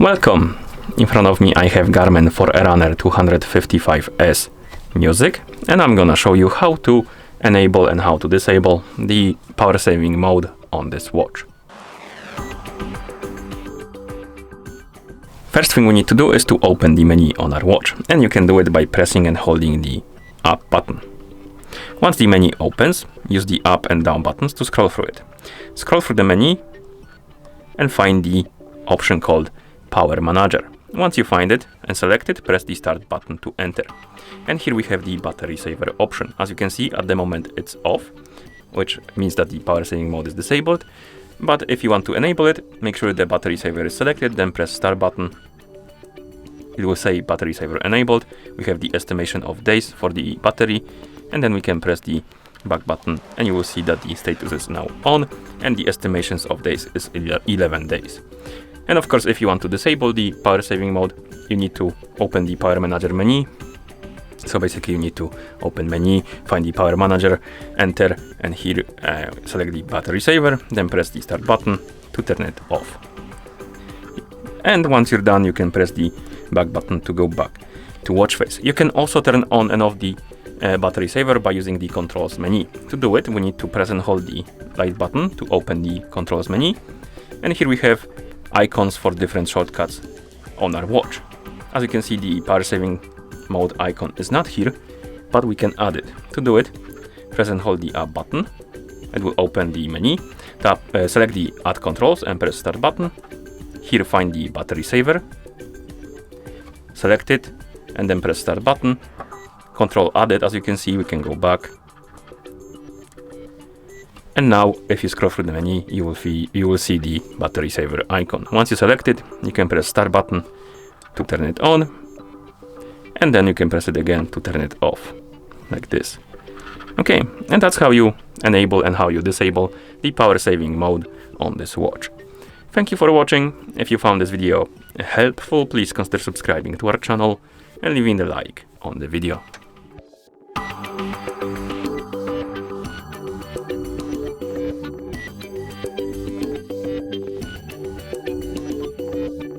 Welcome! In front of me I have Garmin Forerunner 255S music, and I'm gonna show you how to enable and how to disable the power saving mode on this watch. First thing we need to do is to open the menu on our watch, and you can do it by pressing and holding the up button. Once the menu opens, use the up and down buttons to scroll through it. Scroll through the menu and find the option called Power Manager. Once you find it and select it, press the start button to enter. And here we have the battery saver option. As you can see, at the moment it's off, which means that the power saving mode is disabled. But if you want to enable it, make sure the battery saver is selected, then press start button. It will say battery saver enabled. We have the estimation of days for the battery, and then we can press the back button and you will see that the status is now on and the estimations of days is 11 days. And of course, if you want to disable the power saving mode, you need to open the Power Manager menu. So basically you need to open menu, find the Power Manager, enter, and here select the battery saver, then press the start button to turn it off. And once you're done, you can press the back button to go back to watch face. You can also turn on and off the battery saver by using the controls menu. To do it, we need to press and hold the right button to open the controls menu. And here we have icons for different shortcuts on our watch. As you can see, the power saving mode icon is not here, but we can add it. To do it, press and hold the up button. It will open the menu. Select the add controls and press start button. Here find the battery saver, select it, and then press start button. Control added. As you can see, we can go back. And now, if you scroll through the menu, you will see the battery saver icon. Once you select it, you can press start button to turn it on, and then you can press it again to turn it off, like this. Okay, and that's how you enable and how you disable the power saving mode on this watch. Thank you for watching. If you found this video helpful, please consider subscribing to our channel and leaving a like on the video.